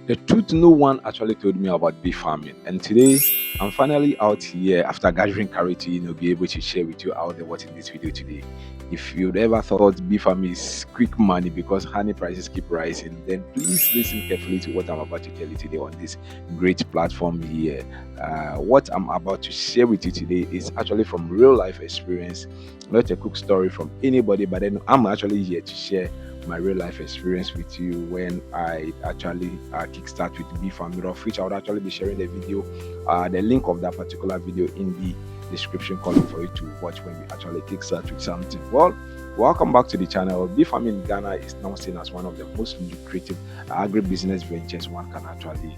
The truth, no one actually told me about bee farming, and today I'm finally out here after gathering courage to be able to share with you out there watching this video today. If you'd ever thought bee farming is quick money because honey prices keep rising, then please listen carefully to what I'm about to tell you today on this great platform here. What I'm about to share with you today is actually from real life experience, not a quick story from anybody, but then I'm actually here to share my real life experience with you when I actually kickstart with bee farming, of which I would actually be sharing the video, the link of that particular video in the description column for you to watch when we actually kickstart with something. Well, welcome back to the channel. Bee farming in Ghana is now seen as one of the most lucrative agribusiness ventures one can actually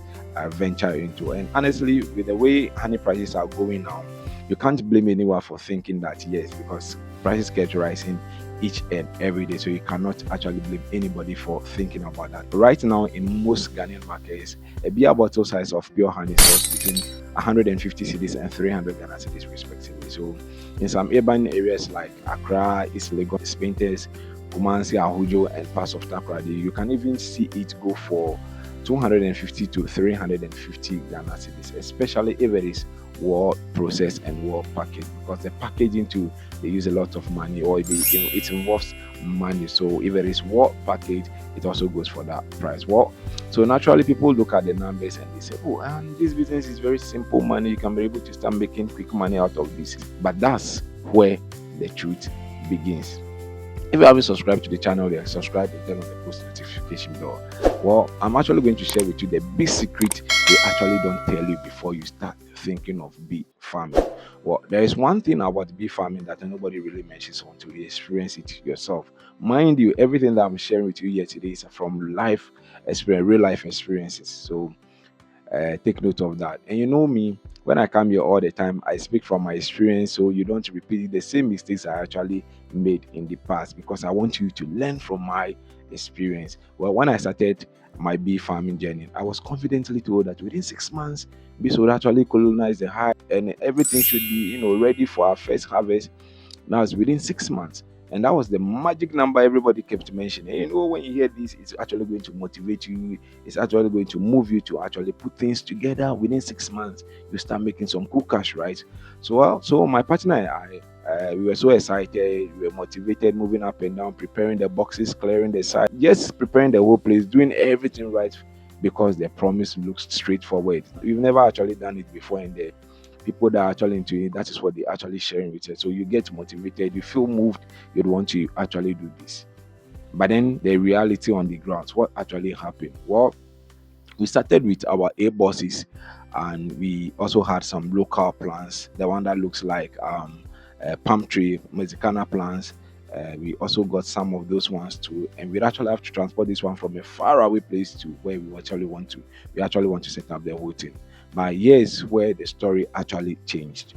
venture into. And honestly, with the way honey prices are going now, you can't blame anyone for thinking that yes, because prices get rising each and every day, so you cannot actually blame anybody for thinking about that. Right now in most Ghanaian markets, a beer bottle size of pure honey sells between 150 cedis and 300 Ghana cedis respectively. So in some urban areas like Accra, East Lagos, Spintex, Kumasi, Ahujo and parts of Takoradi, you can even see it go for 250 to 350 Ghana cedis, especially if it is well processed and well packaged, because the packaging too, they use a lot of money, or it involves money. So if it is well packaged, it also goes for that price. Well, so naturally people look at the numbers and they say, oh, and this business is very simple money, you can be able to start making quick money out of this. But that's where the truth begins. If you haven't subscribed to the channel, then subscribe and turn on the post notification bell. Well, I'm actually going to share with you the big secret they actually don't tell you before you start thinking of bee farming. Well, there is one thing about bee farming that nobody really mentions until you experience it yourself. Mind you, everything that I'm sharing with you here today is from life experience, real life experiences. So take note of that. And you know me, when I come here all the time, I speak from my experience, so you don't repeat the same mistakes I actually made in the past, because I want you to learn from my experience. Well, when I started my bee farming journey, I was confidently told that within 6 months bees would actually colonize the hive and everything should be ready for our first harvest. Now it's within 6 months. And that was the magic number everybody kept mentioning. And when you hear this, it's actually going to motivate you. It's actually going to move you to actually put things together. Within 6 months, you start making some cool cash, right? So my partner and I, we were so excited. We were motivated, moving up and down, preparing the boxes, clearing the site, just preparing the whole place, doing everything right, because the promise looks straightforward. We've never actually done it before, and the people that are actually into it, that is what they actually sharing with you. So you get motivated, you feel moved, you'd want to actually do this. But then the reality on the ground, what actually happened? Well, we started with our A bosses, and we also had some local plants. The one that looks like palm tree, Mexicana plants. We also got some of those ones too, and we actually have to transport this one from a far away place to where we actually want to. We actually want to set up the whole thing. But here's where the story actually changed.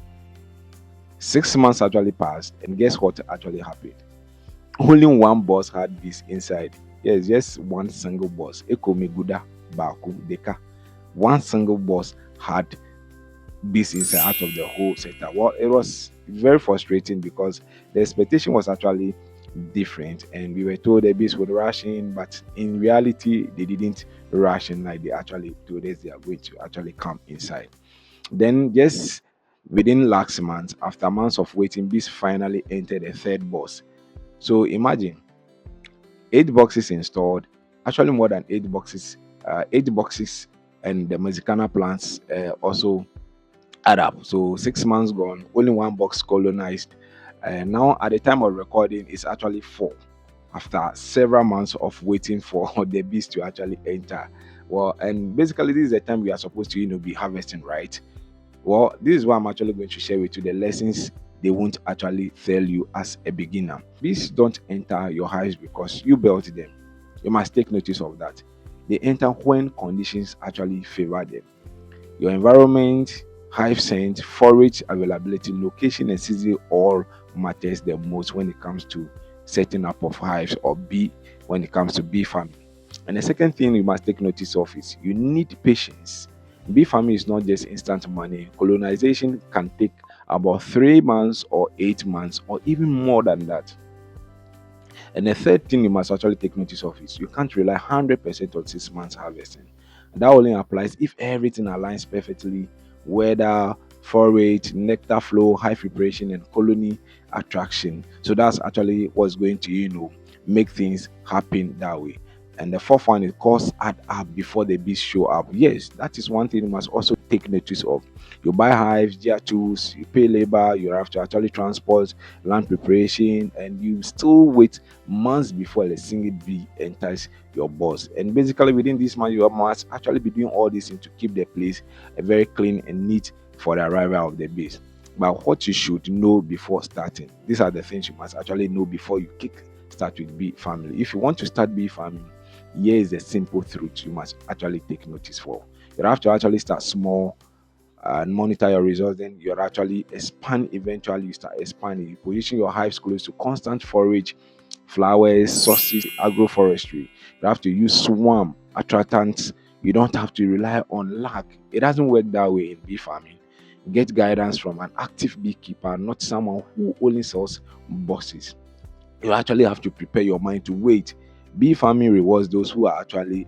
6 months actually passed, and guess what actually happened? Only one boss had this inside. Yes, just one single boss. Ekomeguda Baku Deka. One single boss had this inside out of the whole setup. Well, it was very frustrating because the expectation was actually different, and we were told the bees would rush in, but in reality they didn't rush in like they actually told us they are going to actually come inside. Then just within last month, after months of waiting, bees finally entered a third box. So imagine 8 boxes installed, actually more than 8 boxes, 8 boxes, and the Mexicana plants also add up. So 6 months gone, only one box colonized. And now at the time of recording, it's actually 4. After several months of waiting for the bees to actually enter. Well, and basically this is the time we are supposed to be harvesting, right? Well, this is what I'm actually going to share with you, the lessons they won't actually tell you as a beginner. Bees don't enter your hives because you built them. You must take notice of that. They enter when conditions actually favor them. Your environment, hive scent, forage availability, location, and season all matters the most when it comes to setting up of hives, or bee when it comes to bee farming. And the second thing you must take notice of is you need patience. Bee farming is not just instant money. Colonization can take about 3 months or 8 months or even more than that. And the third thing you must actually take notice of is you can't rely 100% on 6 months harvesting. That only applies if everything aligns perfectly: weather, forage, nectar flow, hive preparation, and colony attraction. So that's actually what's going to, make things happen that way. And the fourth one is cost add up before the bees show up. Yes, that is one thing you must also take notice of. You buy hives, gear tools, you pay labor, you have to actually transport, land preparation, and you still wait months before a single bee enters your boss. And basically, within this month, you must actually be doing all this things to keep the place very clean and neat for the arrival of the bees. But what you should know before starting, these are the things you must actually know before you kick start with bee family. If you want to start bee farming, here is the simple truth you must actually take notice for. You have to actually start small and monitor your results. Then you're actually expand. Eventually you start expanding. You position your hives close to constant forage, flowers, sources, agroforestry. You have to use swarm attractants. You don't have to rely on luck. It doesn't work that way in bee farming. Get guidance from an active beekeeper, not someone who only sells boxes. You actually have to prepare your mind to wait. Bee farming rewards those who actually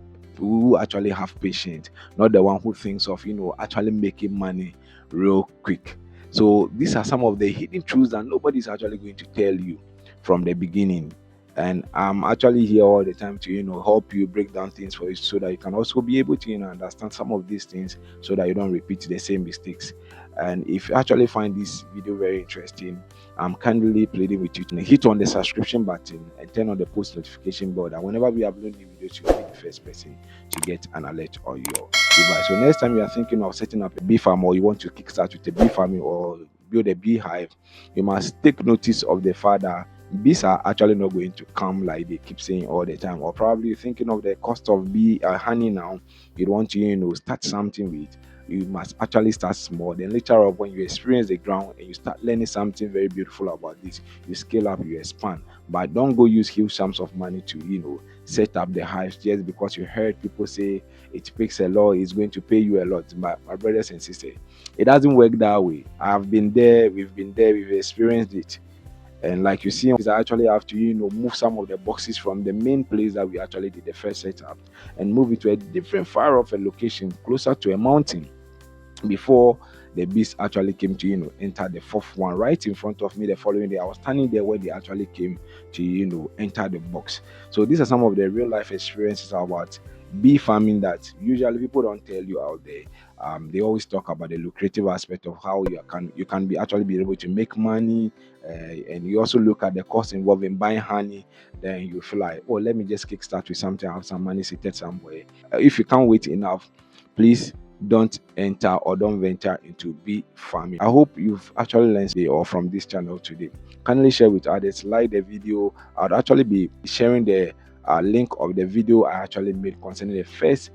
have patience, not the one who thinks of actually making money real quick. So these are some of the hidden truths that nobody's actually going to tell you from the beginning. And I'm actually here all the time to help you break down things for you, so that you can also be able to understand some of these things, so that you don't repeat the same mistakes. And if you actually find this video very interesting, I'm kindly pleading with you to hit on the subscription button and turn on the post notification bell, that whenever we upload new videos, you'll be the first person to get an alert on your device. So next time you are thinking of setting up a bee farm, or you want to kickstart with a bee farming or build a beehive, you must take notice of the fact that bees are actually not going to come like they keep saying all the time. Or probably you're thinking of the cost of bee honey now. You want to start something with. You must actually start small. Then later on, when you experience the ground and you start learning something very beautiful about this, you scale up, you expand. But don't go use huge sums of money to set up the hives just because you heard people say it takes a lot, it's going to pay you a lot. My brothers and sisters, it doesn't work that way. I've been there, we've been there, we've experienced it. And like you see, I actually have to move some of the boxes from the main place that we actually did the first setup, and move it to a different far off a location closer to a mountain, before the beast actually came to enter the fourth one right in front of me. The following day, I was standing there where they actually came to enter the box. So these are some of the real life experiences about bee farming that usually people don't tell you out there. They always talk about the lucrative aspect of how you can be actually be able to make money, and you also look at the cost involved in buying honey. Then you feel like, oh, let me just kickstart with something, have some money seated somewhere. If you can't wait enough, please don't enter or don't venture into bee farming. I hope you've actually learned today or from this channel today. Kindly share with others, like the video. I'll actually be sharing the link of the video I actually made concerning the first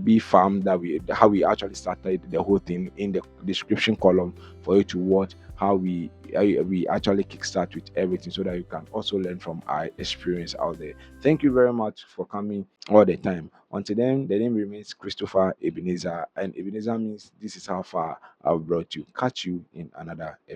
bee farm that how we actually started the whole thing, in the description column, for you to watch how we actually kickstart with everything, so that you can also learn from our experience out there. Thank you very much for coming all the time. Until then, the name remains Christopher Ebenezer, and Ebenezer means this is how far I've brought you. Catch you in another episode.